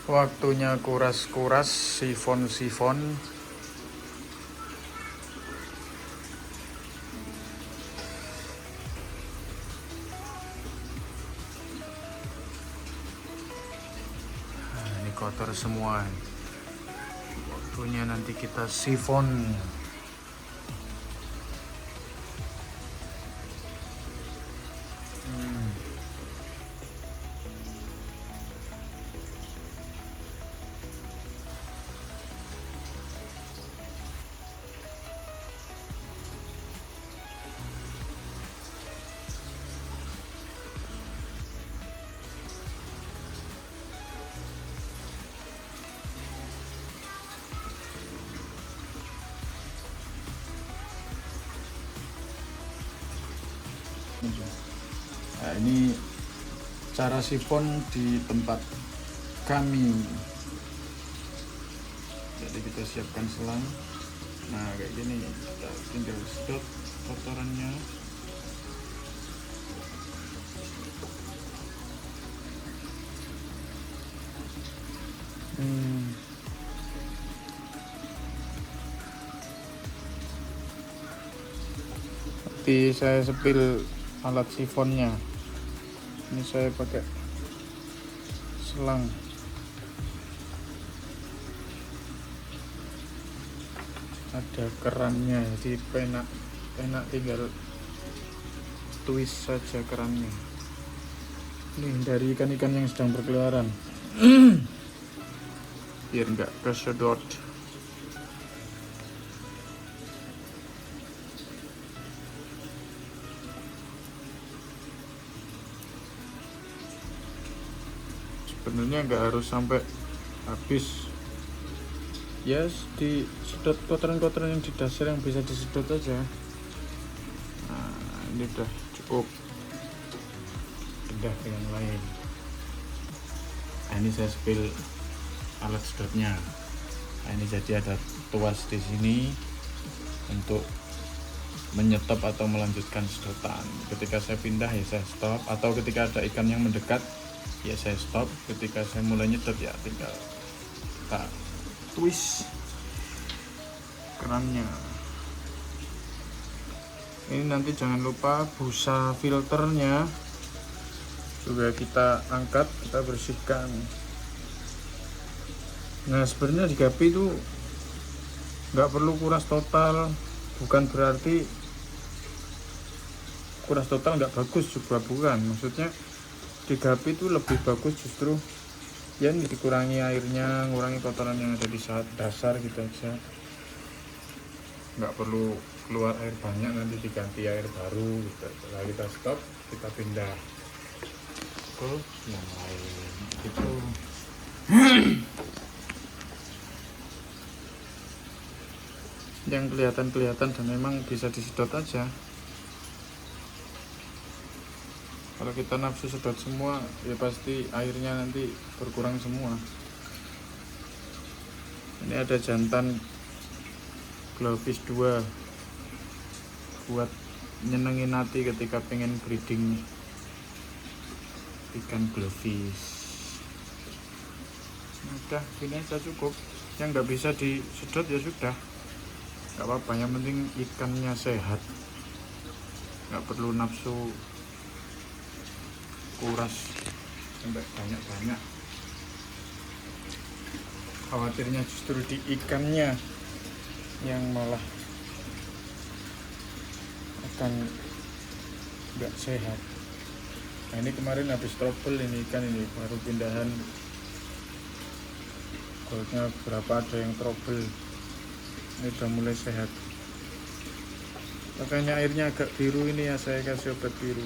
Waktunya kuras-kuras sifon-sifon. Nah, ini kotor semua. Waktunya nanti kita sifon. Nah, ini cara sifon di tempat kami. Jadi kita siapkan selang. Nah, kayak gini kita tinggal sedot kotorannya. Nanti saya sepil alat sifonnya. Ini saya pakai selang. Ada kerannya, jadi enak tinggal twist saja kerannya. Ini dari ikan-ikan yang sedang berkeliaran. Biar nggak kesedot. Sebenarnya nggak harus sampai habis. Yes, disedot kotoran-kotoran yang di dasar yang bisa disedot aja. Nah, ini udah cukup. Pindah ke yang lain. Nah, ini saya spill alat sedotnya. Nah, ini jadi ada tuas di sini untuk menyetop atau melanjutkan sedotan. Ketika saya pindah ya saya stop, atau ketika ada ikan yang mendekat ya saya stop. Ketika saya mulai nyedot ya tinggal kita twist kerannya. Ini nanti jangan lupa busa filternya juga kita angkat, kita bersihkan. Nah, sebenarnya di gapi itu nggak perlu kuras total, bukan berarti kuras total nggak bagus juga, bukan. Maksudnya di gapi itu lebih bagus justru ya ini dikurangi airnya, ngurangi kotoran yang ada di saat dasar gitu aja. Nggak perlu keluar air banyak, nanti diganti air baru gitu. Setelah kita stop, kita pindah ke yang lain gitu. Yang kelihatan dan memang bisa disedot aja. Kalau kita nafsu sedot semua ya pasti airnya nanti berkurang semua. Ini ada jantan glowfish 2 buat nyenengin hati ketika pengen breeding ikan glowfish. Udah, ini aja cukup. Yang nggak bisa disedot ya sudah, nggak apa-apa, yang penting ikannya sehat. Nggak perlu nafsu kuras sampai banyak-banyak. Khawatirnya justru di ikannya yang malah akan nggak sehat. Nah, ini kemarin habis trouble ini ikan ini baru pindahan. Goldnya berapa ada yang trouble, ini udah mulai sehat. Makanya airnya agak biru ini ya, saya kasih obat biru.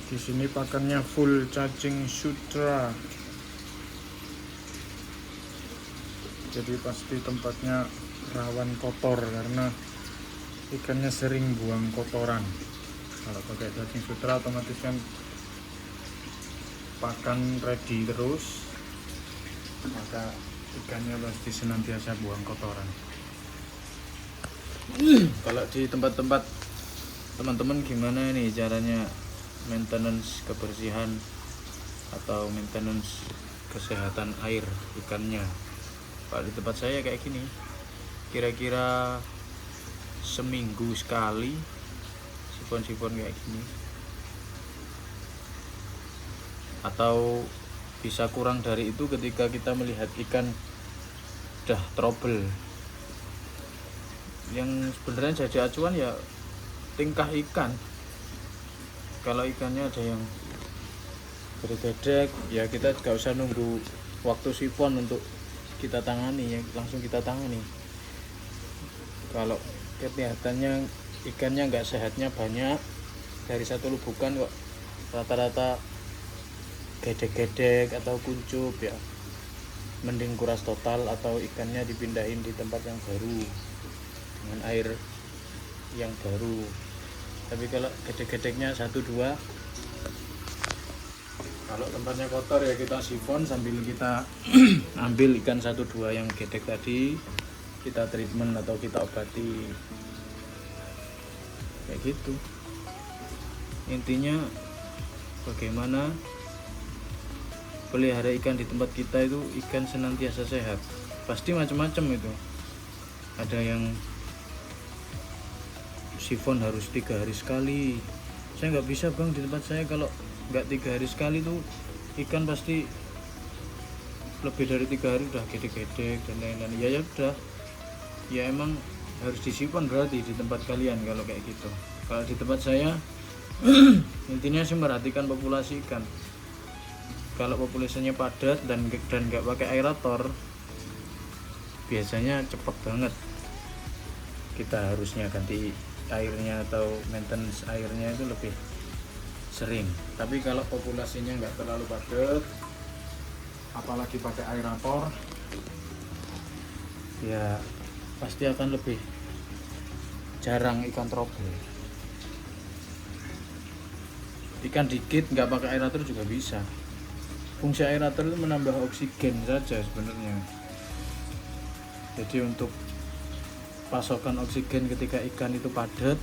Di sini pakannya full cacing sutra. Jadi pasti tempatnya rawan kotor karena ikannya sering buang kotoran. Kalau pakai cacing sutra otomatis kan pakan ready terus, maka ikannya pasti senantiasa buang kotoran. Kalau di tempat-tempat teman-teman gimana nih caranya maintenance kebersihan atau maintenance kesehatan air ikannya? Kalau di tempat saya kayak gini, kira-kira seminggu sekali sifon-sifon kayak gini, atau bisa kurang dari itu ketika kita melihat ikan udah trouble. Yang sebenarnya jadi acuan ya tingkah ikan. Kalau ikannya ada yang bergedek ya kita gak usah nunggu waktu sifon untuk kita tangani, ya langsung kita tangani. Kalau kelihatannya ikannya nggak sehatnya banyak dari satu lubukan kok rata-rata gedek-gedek atau kuncup, ya mending kuras total atau ikannya dipindahin di tempat yang baru dengan air yang baru. Tapi kalau gedek-gedeknya 1-2, kalau tempatnya kotor ya kita sifon sambil kita ambil ikan 1-2 yang gedek tadi, kita treatment atau kita obati kayak gitu. Intinya bagaimana pelihara ikan di tempat kita itu ikan senantiasa sehat. Pasti macam-macam itu, ada yang sifon harus 3 hari sekali. Saya nggak bisa bang, di tempat saya kalau nggak 3 hari sekali tuh ikan pasti lebih dari 3 hari udah gedek-gedek dan lain-lain. Ya udah, ya emang harus disifon berarti di tempat kalian kalau kayak gitu. Kalau di tempat saya intinya sih merhatikan populasi ikan. Kalau populasinya padat dan nggak pakai aerator, biasanya cepet banget kita harusnya ganti airnya atau maintenance airnya itu lebih sering. Tapi kalau populasinya nggak terlalu padat, apalagi pakai aerator, ya pasti akan lebih jarang ikan trouble. Ikan dikit nggak pakai aerator juga bisa. Fungsi aerator itu menambah oksigen saja sebenarnya. Jadi untuk pasokan oksigen ketika ikan itu padat,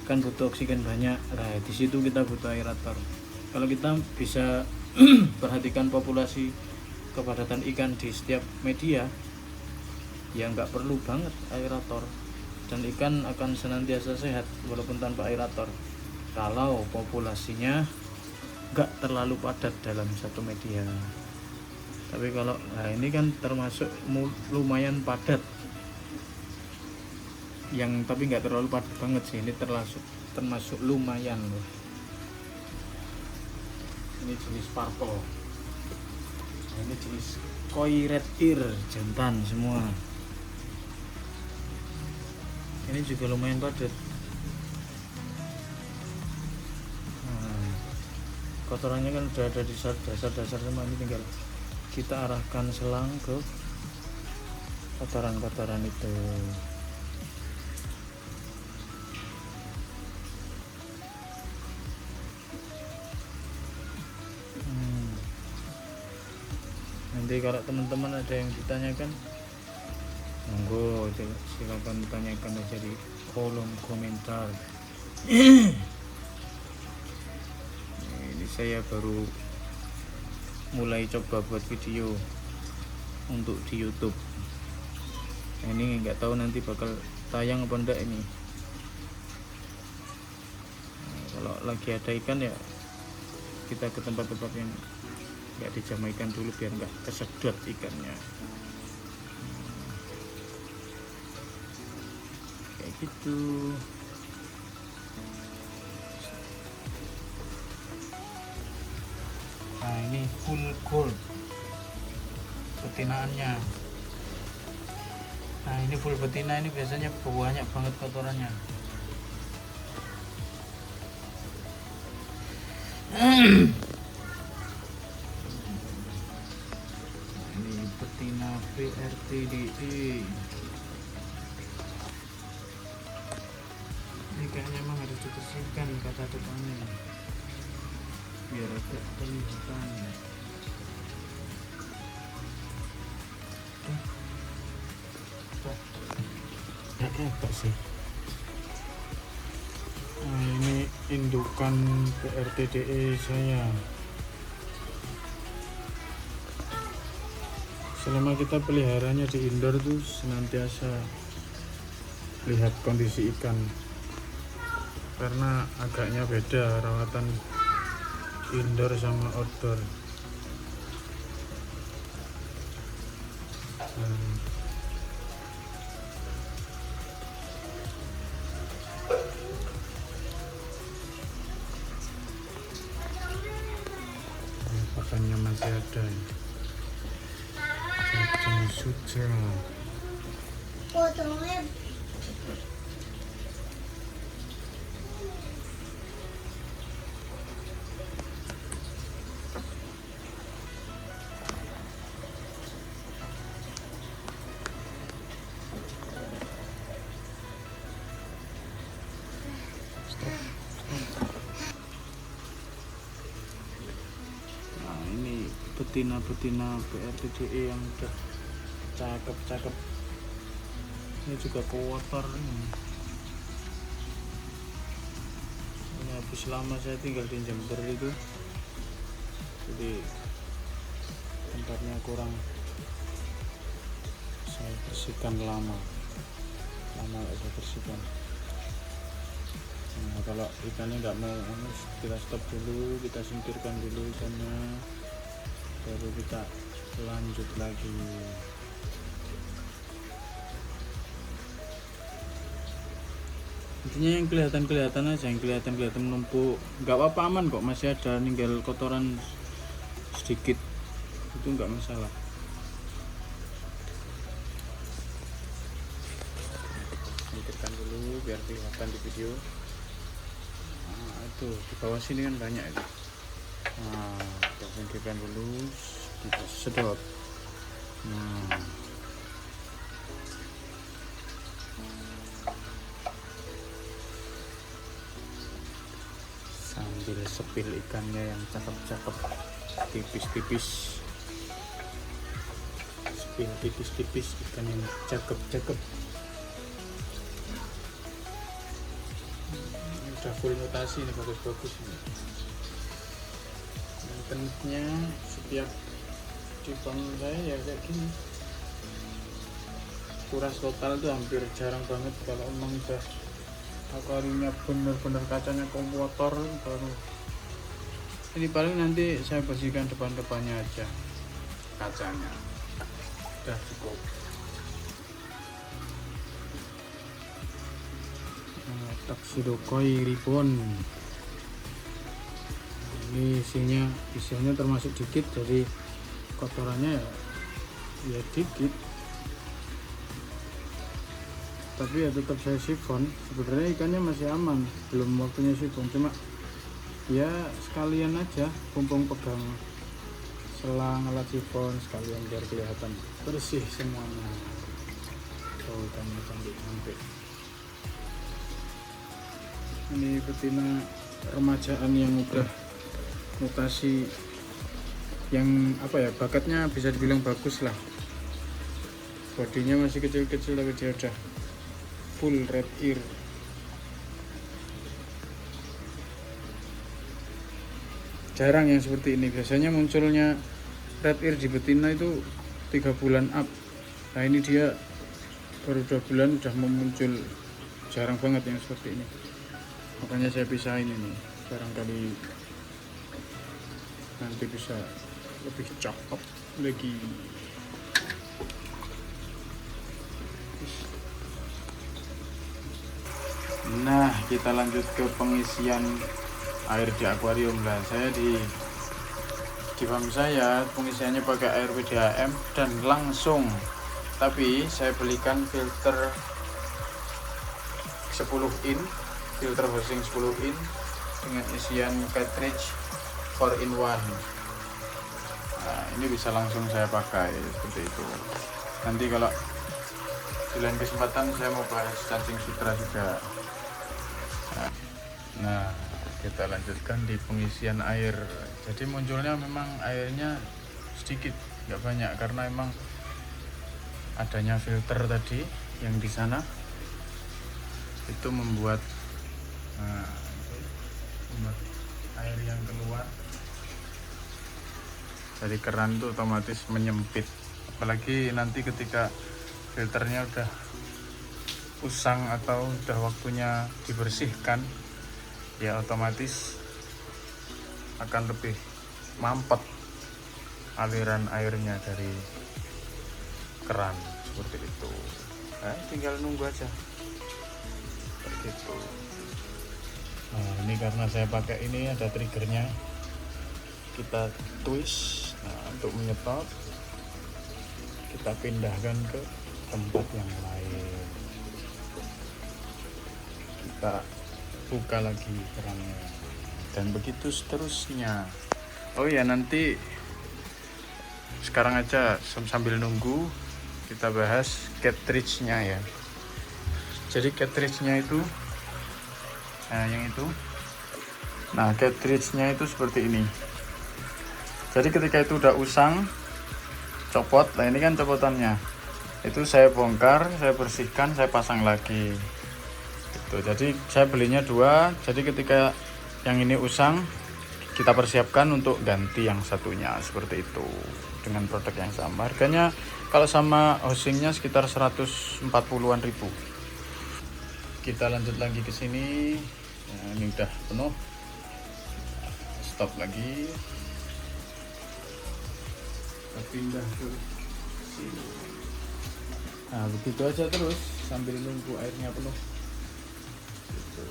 kan butuh oksigen banyak. Nah, di situ kita butuh aerator. Kalau kita bisa perhatikan populasi kepadatan ikan di setiap media, ya nggak perlu banget aerator, dan ikan akan senantiasa sehat walaupun tanpa aerator kalau populasinya nggak terlalu padat dalam satu media. Tapi kalau ini kan termasuk lumayan padat, yang tapi nggak terlalu padat banget sih, ini termasuk lumayan loh. Ini jenis purple, ini jenis koi red ear jantan semua. Ini juga lumayan padat. Kotorannya kan udah ada di dasar-dasar semua, ini tinggal kita arahkan selang ke kotoran-kotoran itu. Nanti kalau teman-teman ada yang ditanyakan, monggo silakan ditanyakan aja di kolom komentar. Ini saya baru mulai coba buat video untuk di YouTube. Ini nggak tahu nanti bakal tayang apa enggak ini. Kalau lagi ada ikan ya kita ke tempat-tempat yang nggak dijamah ikan dulu biar nggak kesedot ikannya. Kayak gitu. Nah ini full gold betinaannya. Nah ini full betina, ini biasanya banyak banget kotorannya. Ini betina VRTDE. Ini kayaknya emang harus dibersihkan kata depannya biar agak kelihatan. Apa sih? indukan PRTDE saya. Selama kita peliharanya di indoor tuh senantiasa lihat kondisi ikan, karena agaknya beda rawatan indoor sama outdoor. Pakannya masih ada ya. Cacing sutra. Potongnya Nah ini betina-betina PRTDE yang udah cakep-cakep. Ini juga kotor ini. Ini habis lama saya tinggal di Jember itu, jadi tempatnya kurang saya bersihkan lama saya bersihkan. Nah, kalau ikannya nggak mau kita stop dulu, kita singkirkan dulu ikannya, baru kita lanjut lagi. Intinya yang kelihatan aja, yang kelihatan numpuk, nggak apa-apa, aman kok, masih ada ninggal kotoran sedikit, itu nggak masalah. Singkirkan dulu biar kelihatan di video. Nah, itu di bawah sini kan banyak itu. Nah, kita singkirkan dulu, kita sedot. Nah, sambil sepil ikannya yang cakep-cakep, tipis-tipis, sepil tipis-tipis ikan yang cakep-cakep. Ini udah full mutasi nih, bagus-bagus ini. Maintenance-nya setiap di bangun saya ya kayak gini. Kuras total tuh hampir jarang banget. Kalau emang udah akuariumnya bener-bener kacanya kotor, baru ini paling nanti saya bersihkan depan-depannya aja kacanya, udah cukup. Tuxedo koi ribbon ini isinya termasuk dikit, jadi kotorannya ya dikit, tapi ya tetap saya sifon. Sebenarnya ikannya masih aman, belum waktunya sifon, cuma ya sekalian aja mumpung pegang selang alat sifon sekalian biar kelihatan bersih semuanya. Tuh ikannya cantik. Ini betina remajaan yang udah mutasi, yang apa ya, bakatnya bisa dibilang bagus lah. Bodinya masih kecil-kecil tapi dia udah full red ear. Jarang yang seperti ini, biasanya munculnya red ear di betina itu 3 bulan up. Nah ini dia baru 2 bulan udah muncul, jarang banget yang seperti ini. Makanya saya pisahin ini, barangkali nanti bisa lebih cakep lagi. Nah, kita lanjut ke pengisian air di akuarium lah. Saya di farm saya pengisiannya pakai air PDAM dan langsung, tapi saya belikan filter 10 in, filter hosing 10 in dengan isian cartridge 4-in-1. Nah, ini bisa langsung saya pakai seperti itu. Nanti kalau di lain kesempatan saya mau bahas cacing sutra juga. Nah, kita lanjutkan di pengisian air. Jadi munculnya memang airnya sedikit, nggak banyak, karena memang adanya filter tadi yang di sana itu membuat sumber air yang keluar dari keran itu otomatis menyempit, apalagi nanti ketika filternya udah usang atau udah waktunya dibersihkan, ya otomatis akan lebih mampet aliran airnya dari keran seperti itu. Tinggal nunggu aja seperti itu. Nah, ini karena saya pakai ini ada triggernya, kita twist. Nah, untuk menyetop kita pindahkan ke tempat yang lain, kita buka lagi kerannya, dan begitu seterusnya. Oh ya, nanti sekarang aja sambil nunggu kita bahas cartridge-nya ya. Jadi cartridge-nya itu yang itu. Nah, cartridge-nya itu seperti ini. Jadi ketika itu udah usang, copot. Nah, ini kan copotannya. Itu saya bongkar, saya bersihkan, saya pasang lagi. Gitu. Jadi saya belinya 2. Jadi ketika yang ini usang, kita persiapkan untuk ganti yang satunya seperti itu dengan produk yang sama. Harganya kalau sama housingnya sekitar 140-an ribu. Kita lanjut lagi ke sini. Nah, ini udah penuh. Stop lagi. Kita pindah ke sini. Nah, begitu aja terus sambil nunggu airnya penuh. Gitu.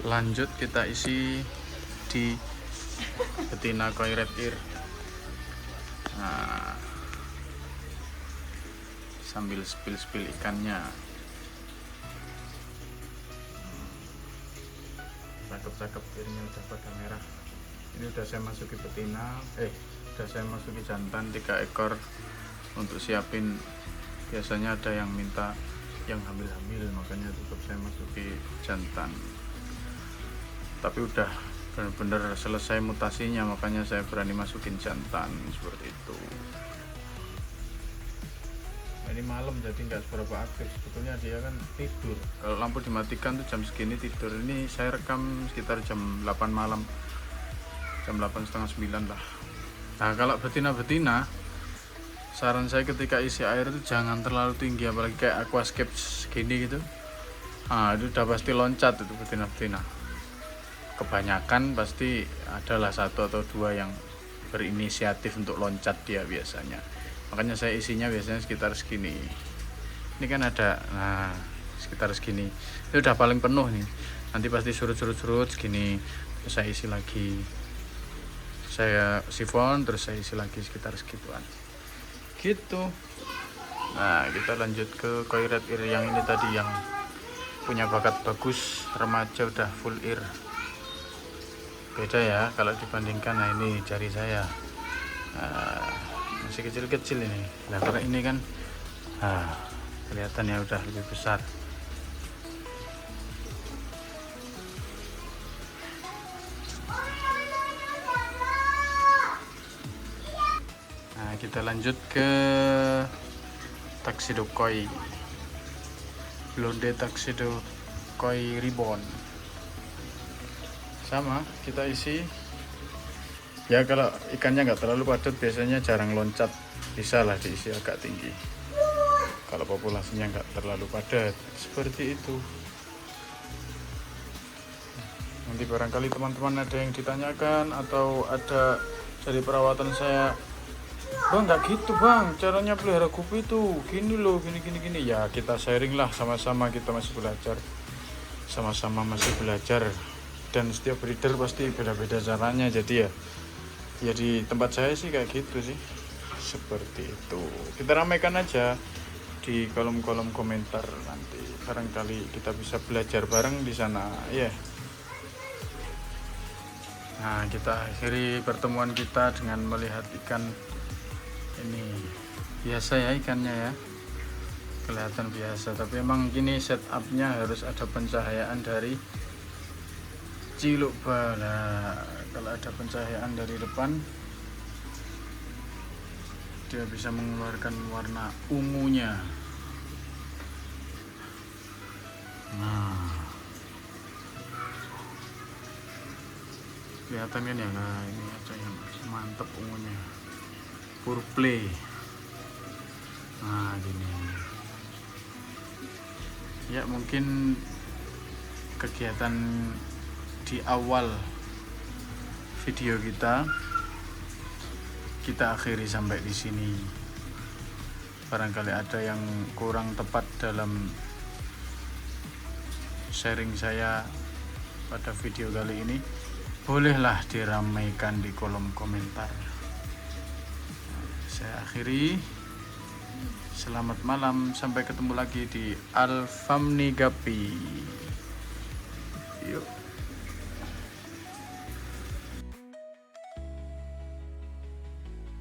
Lanjut kita isi di betina koi red ear. Nah, sambil spill ikannya. Cakep-cakep, airnya udah pada merah. Ini udah saya masuki betina, udah saya masuki jantan 3 ekor untuk siapin. Biasanya ada yang minta yang hamil-hamil, makanya tetap saya masuki jantan. Tapi udah benar-benar selesai mutasinya, makanya saya berani masukin jantan seperti itu. Ini malam jadi nggak seberapa aktif, sebetulnya dia kan tidur. Kalau lampu dimatikan tuh jam segini tidur. Ini saya rekam sekitar jam 8 malam, jam 8 setengah 9 lah. Nah, kalau betina-betina, saran saya ketika isi air itu jangan terlalu tinggi, apalagi kayak aquascape segini gitu. Nah, itu udah pasti loncat itu betina-betina. Kebanyakan pasti adalah 1 atau 2 yang berinisiatif untuk loncat dia biasanya. Makanya saya isinya biasanya sekitar segini. Ini kan ada, nah sekitar segini. Itu udah paling penuh nih. Nanti pasti surut segini. Terus saya isi lagi. Saya sifon terus saya isi lagi sekitar segituan. Gitu. Nah, kita lanjut ke koi red ear yang ini tadi, yang punya bakat bagus, remaja udah full ear. Beda ya kalau dibandingkan. Nah, ini jari saya. Masih kecil-kecil ini. Nah, karena ini kan kelihatan ya udah lebih besar. Nah, kita lanjut ke Tuxedo Koi Blonde Tuxedo Koi Ribbon. Sama, kita isi. Ya, kalau ikannya nggak terlalu padat biasanya jarang loncat, bisa lah diisi agak tinggi. Kalau populasinya nggak terlalu padat, seperti itu. Nanti barangkali teman-teman ada yang ditanyakan atau ada dari perawatan saya, bang nggak gitu bang, caranya pelihara gupi itu gini loh, gini. Ya kita sharing lah, sama-sama kita masih belajar, sama-sama masih belajar. Dan setiap breeder pasti beda-beda caranya, jadi ya di tempat saya sih kayak gitu sih, seperti itu. Kita ramaikan aja di kolom-kolom komentar, nanti barangkali kita bisa belajar bareng di sana ya. Nah, kita akhiri pertemuan kita dengan melihat ikan ini. Biasa ya ikannya ya, kelihatan biasa, tapi emang gini setupnya harus ada pencahayaan dari ciluk bala. Kalau ada pencahayaan dari depan, dia bisa mengeluarkan warna ungunya. Nah, kelihatan kan ya. Nah ini aja yang mantep ungunya, purple. Nah gini ya, mungkin kegiatan di awal video kita akhiri sampai di sini. Barangkali ada yang kurang tepat dalam sharing saya pada video kali ini, bolehlah diramaikan di kolom komentar. Saya akhiri. Selamat malam, sampai ketemu lagi di Alfamni Gapi. Yuk.